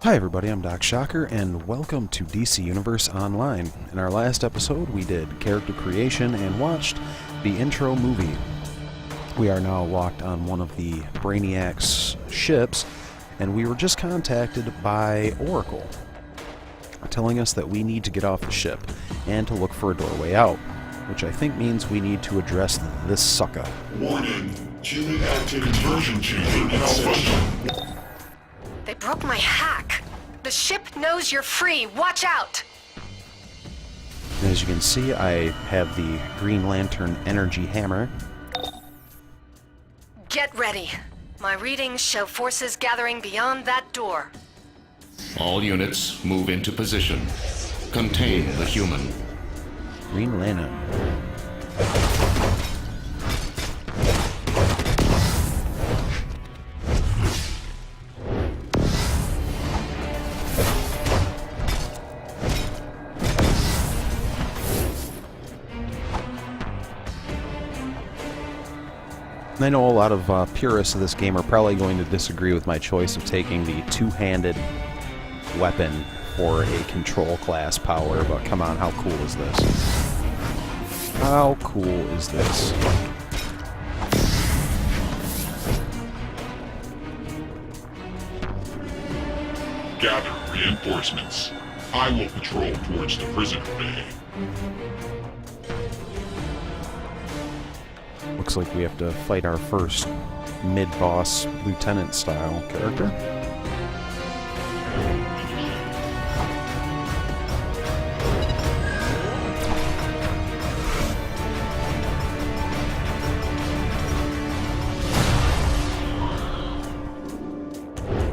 Hi everybody, I'm Doc Shocker, and welcome to DC Universe Online. In our last episode, we did character creation and watched the intro movie. We are now locked on one of the Brainiac's ships, and we were just contacted by Oracle, telling us that we need to get off the ship and to look for a doorway out, which I think means we need to address this sucker. Warning, human active conversion chamber malfunction. They broke my hack. The ship knows you're free. Watch out! And as you can see, I have the Green Lantern energy hammer. Get ready. My readings show forces gathering beyond that door. All units move into position. Contain the human. Green Lantern. I know a lot of purists of this game are probably going to disagree with my choice of taking the two-handed weapon for a control class power, but come on, how cool is this? How cool is this? Gather reinforcements. I will patrol towards the prison bay. Looks like we have to fight our first mid-boss lieutenant-style character.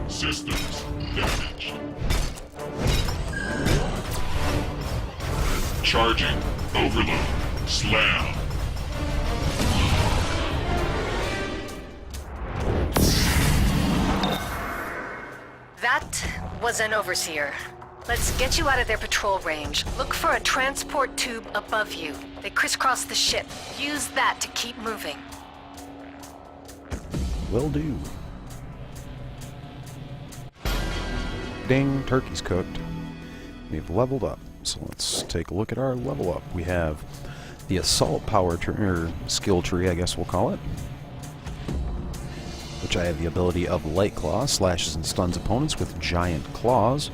Systems damaged. Charging. Overload. Slam. That was an overseer. Let's get you out of their patrol range. Look for a transport tube above you. They crisscross the ship. Use that to keep moving. Will do. Ding, turkey's cooked. We've leveled up. So let's take a look at our level up. We have the assault power tree, or skill tree, I guess we'll call it, which I have the ability of Light Claw, slashes and stuns opponents with giant claws.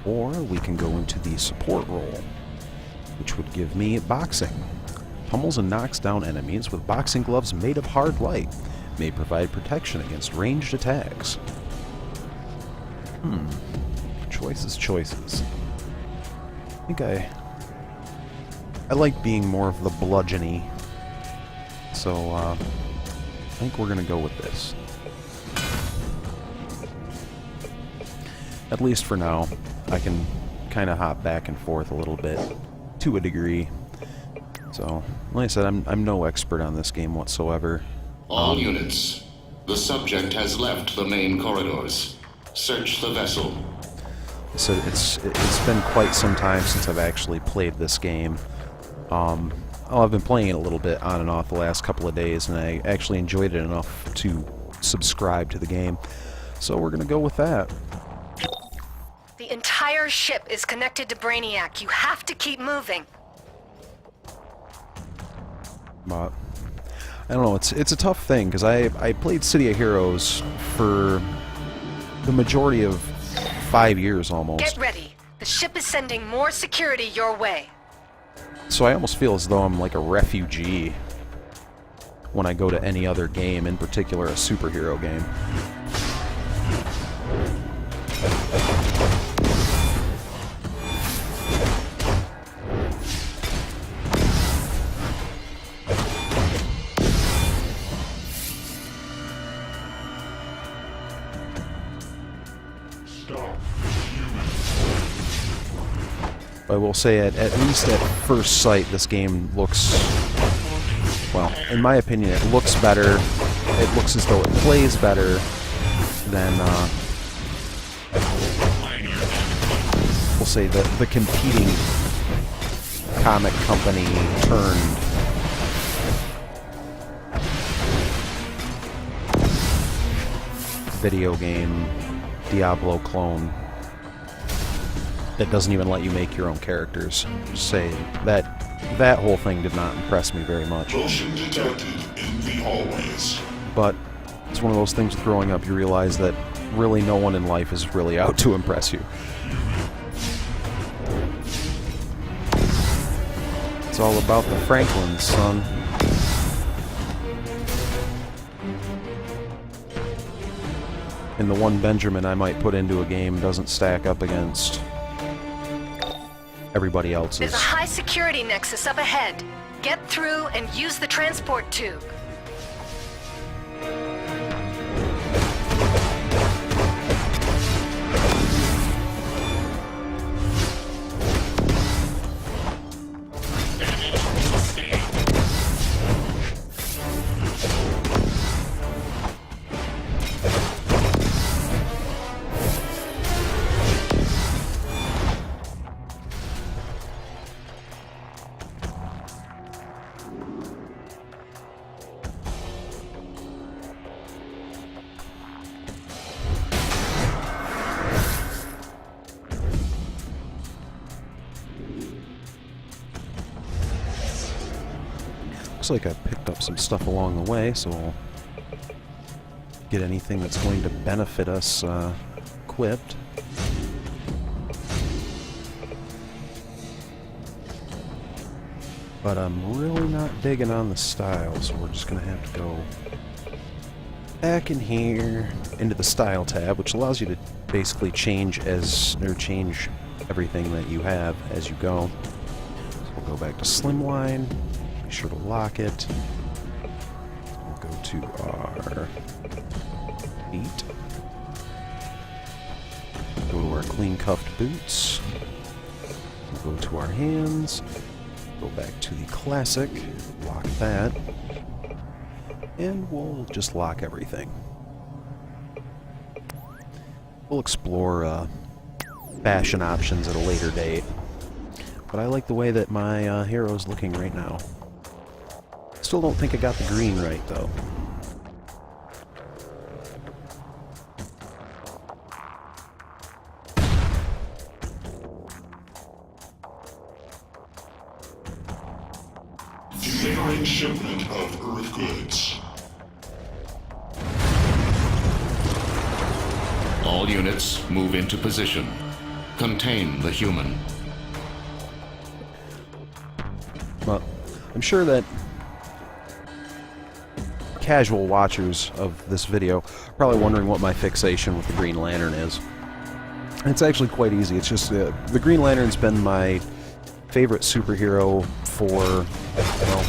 Or we can go into the support role, which would give me boxing. Pummels and knocks down enemies with boxing gloves made of hard light. May provide protection against ranged attacks. Choices. I think I like being more of the bludgeony. So, I think we're gonna go with this. At least for now. I can kind of hop back and forth a little bit, to a degree. So, like I said, I'm no expert on this game whatsoever. All units. The subject has left the main corridors. Search the vessel. So it's been quite some time since I've actually played this game. I've been playing it a little bit on and off the last couple of days, and I actually enjoyed it enough to subscribe to the game. So we're gonna go with that. The entire ship is connected to Brainiac. You have to keep moving. But I don't know. It's a tough thing because I played City of Heroes for the majority of 5 years almost. Get ready. The ship is sending more security your way. So I almost feel as though I'm like a refugee when I go to any other game, in particular a superhero game. I will say, at least at first sight, this game looks, well, in my opinion, it looks better. It looks as though it plays better than, we'll say, the competing comic company turned video game Diablo clone that doesn't even let you make your own characters. Just say that whole thing did not impress me very much. Motion detected in the hallways. But it's one of those things with growing up, you realize that really no one in life is really out to impress you. It's all about the Franklins, son. And the one Benjamin I might put into a game doesn't stack up against everybody else's. There's a high security nexus up ahead. Get through and use the transport tube. Looks like I picked up some stuff along the way, so we'll get anything that's going to benefit us equipped. But I'm really not digging on the style, so we're just going to have to go back in here into the style tab, which allows you to basically change everything that you have as you go. So we'll go back to Slimline. Be sure to lock it. We'll go to our feet. Go to our clean cuffed boots. We'll go to our hands. Go back to the classic. Lock that. And we'll just lock everything. We'll explore fashion options at a later date. But I like the way that my hero's looking right now. Still don't think I got the green right, though. Delivering shipment of Earth goods. All units move into position. Contain the human. Well, I'm sure that casual watchers of this video are probably wondering what my fixation with the Green Lantern is. And it's actually quite easy. It's just the Green Lantern's been my favorite superhero for, well,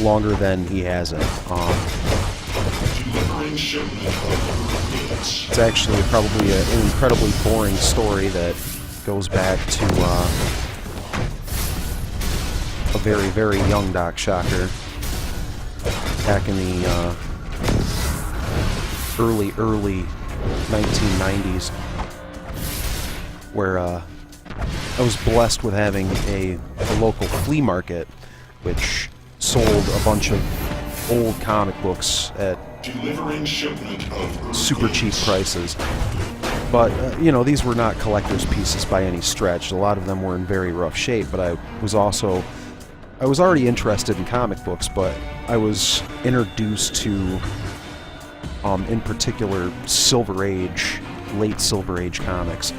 longer than he hasn't. It's actually probably an incredibly boring story that goes back to a very, very young Doc Shocker back in the early 1990s, where I was blessed with having a local flea market which sold a bunch of old comic books at super cheap prices. But, you know, these were not collector's pieces by any stretch. A lot of them were in very rough shape, but I was already interested in comic books, but I was introduced to, in particular, Silver Age, late Silver Age comics.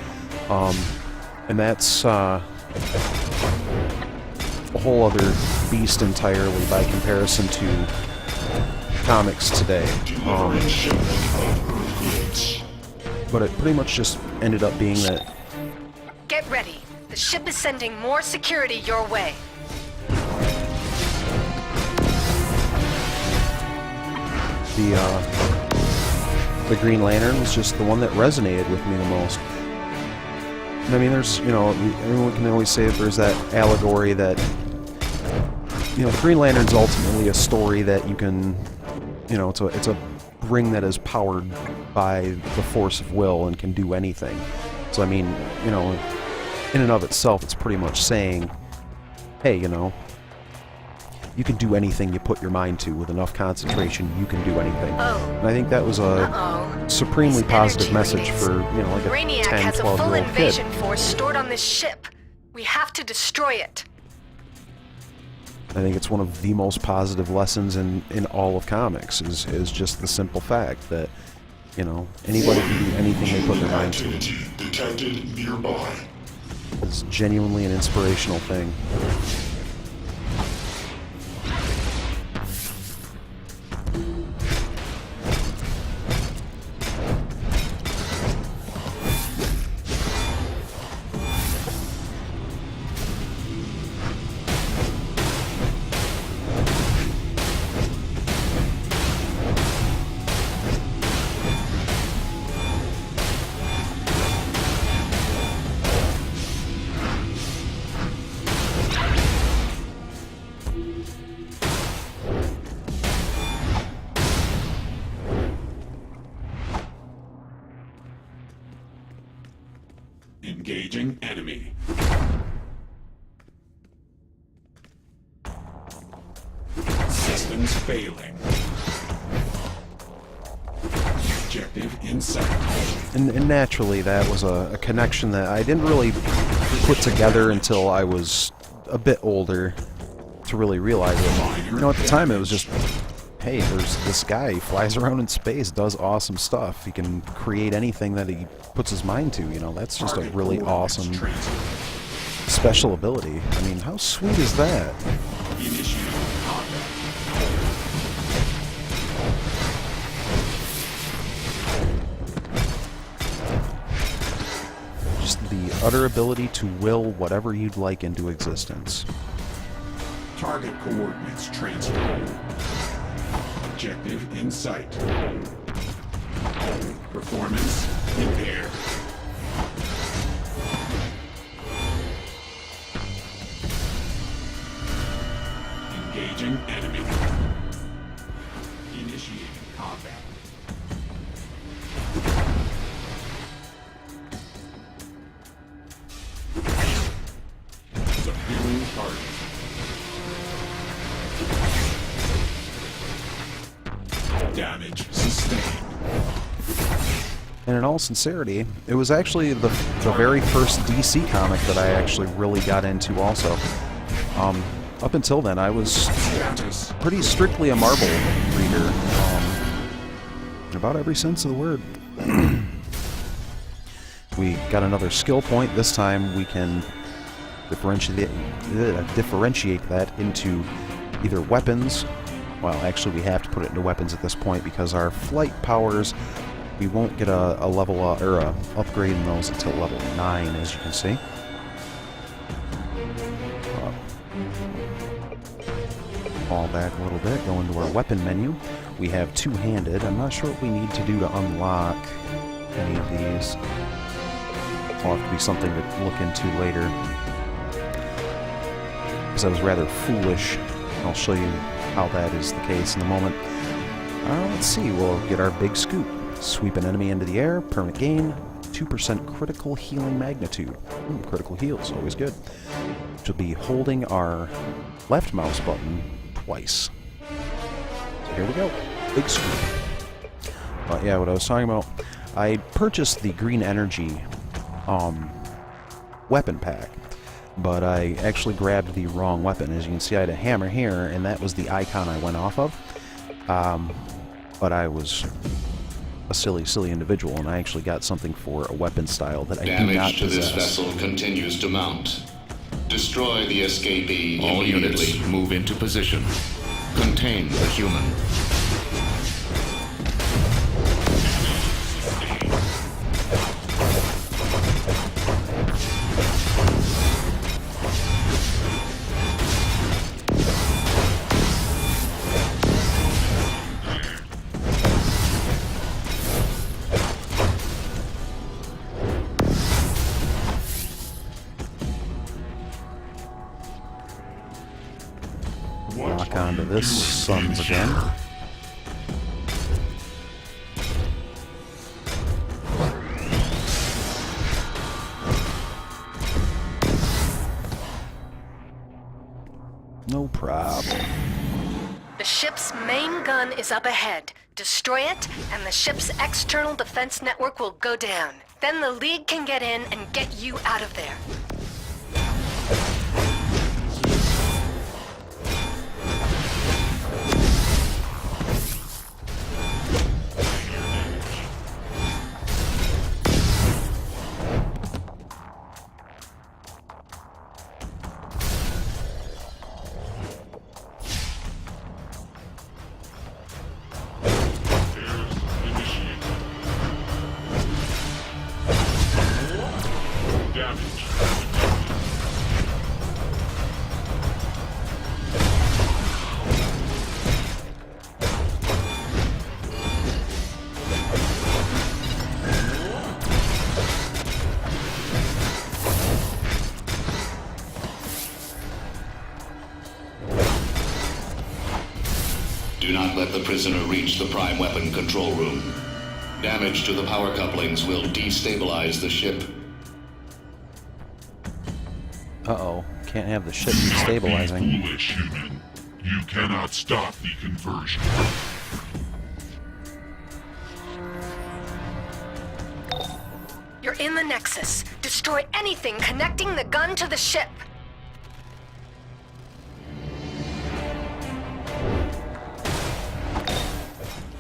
And that's a whole other beast entirely by comparison to comics today. But it pretty much just ended up being that... Get ready. The ship is sending more security your way. The Green Lantern was just the one that resonated with me the most. I mean, there's, you know, everyone can always say that there's that allegory that, you know, the Green Lantern's ultimately a story that you can, you know, it's a ring that is powered by the force of will and can do anything. So, I mean, you know, in and of itself, it's pretty much saying, hey, you know, you can do anything you put your mind to. With enough concentration, you can do anything. Oh. And I think that was a supremely These positive energy message relays. for, you know, like a Brainiac 10, has a full 12-year-old kid. invasion force stored on this ship. We have to destroy it. I think it's one of the most positive lessons in all of comics, is just the simple fact that, you know, anybody can do anything they put their mind to. Activity detected nearby. It's genuinely an inspirational thing. Engaging enemy. Systems failing. Objective in sight. And naturally, that was a connection that I didn't really put together until I was a bit older to really realize it. You know, at the time it was just, hey, there's this guy, he flies around in space, does awesome stuff. He can create anything that he puts his mind to, you know. That's just a really awesome special ability. I mean, how sweet is that? Just the utter ability to will whatever you'd like into existence. Target coordinates transferred. Objective in sight. Performance impaired. Engaging enemy. Initiating combat. Subduing target. Damage sustained. And in all sincerity, it was actually the very first DC comic that I actually really got into also. Up until then, I was pretty strictly a Marvel reader. In about every sense of the word. We got another skill point. This time we can differentiate that into either weapons. Well, actually we have to put it into weapons at this point because our flight powers, we won't get a level or a upgrade in those until level 9, as you can see. Fall back a little bit, go into our weapon menu. We have two-handed. I'm not sure what we need to do to unlock any of these. It'll have to be something to look into later, because I was rather foolish. I'll show you how that is the case in a moment. Let's see, we'll get our big scoop. Sweep an enemy into the air, permanent gain, 2% critical healing magnitude. Critical heals, always good. Which will be holding our left mouse button twice. So here we go, big scoop. But yeah, what I was talking about, I purchased the green energy weapon pack, but I actually grabbed the wrong weapon. As you can see, I had a hammer here, and that was the icon I went off of. But I was a silly individual, and I actually got something for a weapon style that I do not Damage to possess. this vessel continues to mount. Destroy the escapee All immediately. units move into position. Contain the human. Lock onto this sons again. No problem. The ship's main gun is up ahead. Destroy it, and the ship's external defense network will go down. Then the League can get in and get you out of there. Do not let the prisoner reach the prime weapon control room. Damage to the power couplings will destabilize the ship. Uh-oh. Can't have the ship Do not be destabilizing. foolish, human. You cannot stop the conversion. You're in the Nexus. Destroy anything connecting the gun to the ship.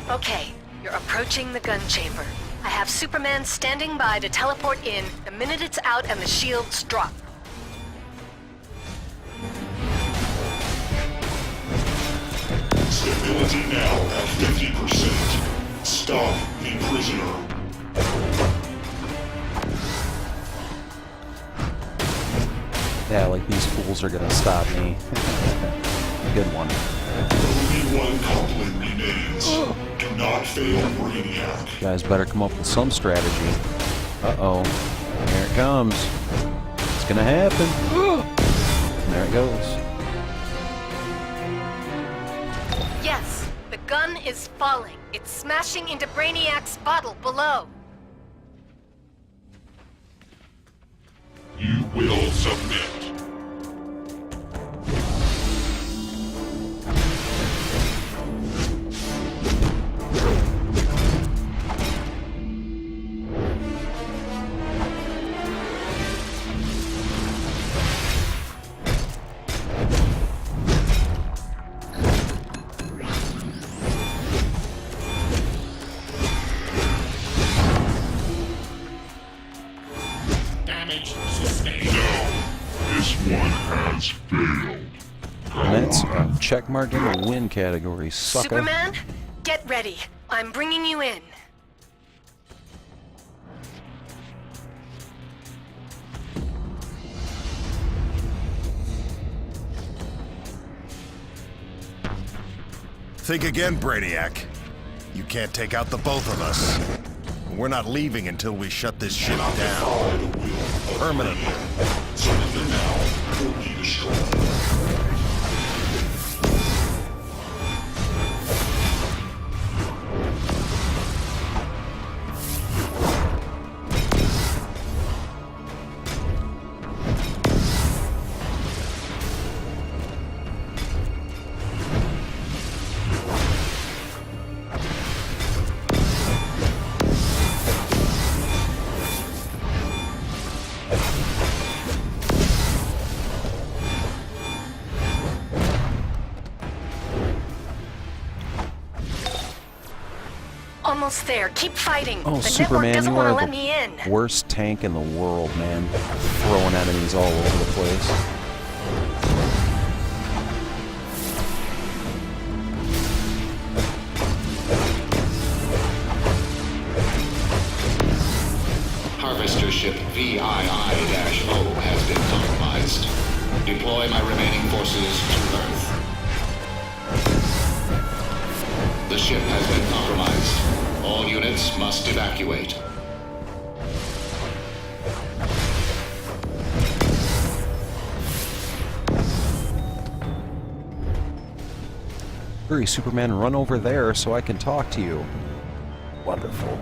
Okay, you're approaching the gun chamber. I have Superman standing by to teleport in the minute it's out and the shields drop. Stability now at 50%. Stop the prisoner. Yeah, like these fools are gonna stop me. Good one. Only one coupling remains. Do not fail Brainiac. You guys better come up with some strategy. Uh-oh. Here it comes. It's gonna happen. And there it goes. Yes, the gun is falling. It's smashing into Brainiac's bottle below. You will submit. Has failed. And that's a check mark in the win category, sucker. Superman, get ready. I'm bringing you in. Think again, Brainiac. You can't take out the both of us. We're not leaving until we shut this ship down. Permanently. Surrender now or be destroyed. Almost there. Keep fighting. Oh, the Superman, network doesn't you want to are let me in. the worst tank in the world, man. Throwing enemies all over the place. Harvester ship VII-O has been compromised. Deploy my remaining forces to Earth. The ship has been compromised. All units must evacuate. Hurry, Superman, run over there so I can talk to you. Wonderful.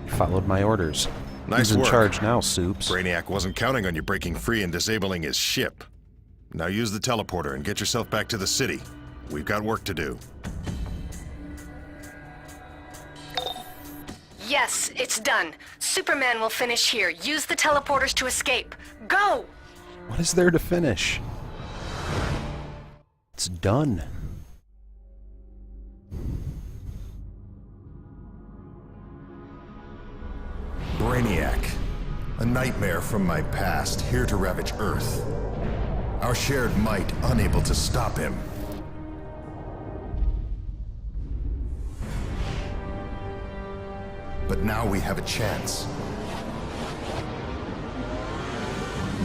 You followed my orders. Nice Who's in work. charge now, Soups? Brainiac wasn't counting on you breaking free and disabling his ship. Now use the teleporter and get yourself back to the city. We've got work to do. Yes, it's done. Superman will finish here. Use the teleporters to escape. Go! What is there to finish? It's done. Brainiac. A nightmare from my past, here to ravage Earth. Our shared might, unable to stop him. But now we have a chance.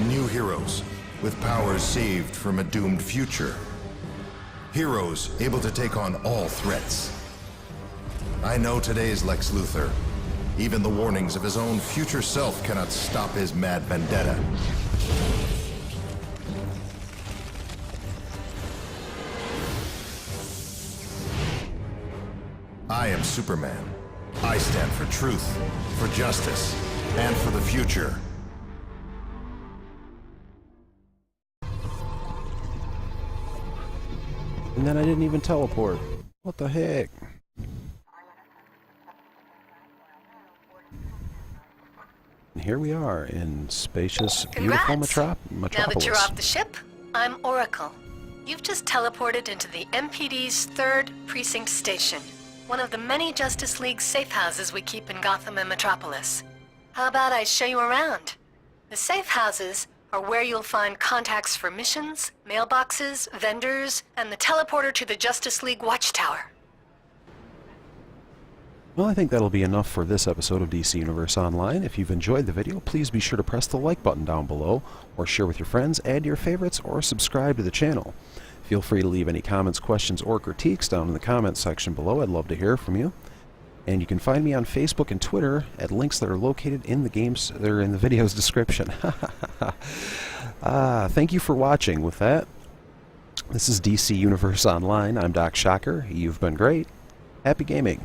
New heroes, with powers saved from a doomed future. Heroes able to take on all threats. I know today's Lex Luthor. Even the warnings of his own future self cannot stop his mad vendetta. I am Superman. I stand for truth, for justice, and for the future. And then I didn't even teleport. What the heck? And here we are in spacious, beautiful Congrats! Metropolis. Now that you're off the ship, I'm Oracle. You've just teleported into the MPD's 3rd Precinct Station, one of the many Justice League safe houses we keep in Gotham and Metropolis. How about I show you around? The safe houses are where you'll find contacts for missions, mailboxes, vendors, and the teleporter to the Justice League Watchtower. Well, I think that'll be enough for this episode of DC Universe Online. If you've enjoyed the video, please be sure to press the like button down below, or share with your friends, add your favorites, or subscribe to the channel. Feel free to leave any comments, questions, or critiques down in the comments section below. I'd love to hear from you. And you can find me on Facebook and Twitter at links that are located in the video's description. Thank you for watching. With that, this is DC Universe Online. I'm Doc Shocker. You've been great. Happy gaming.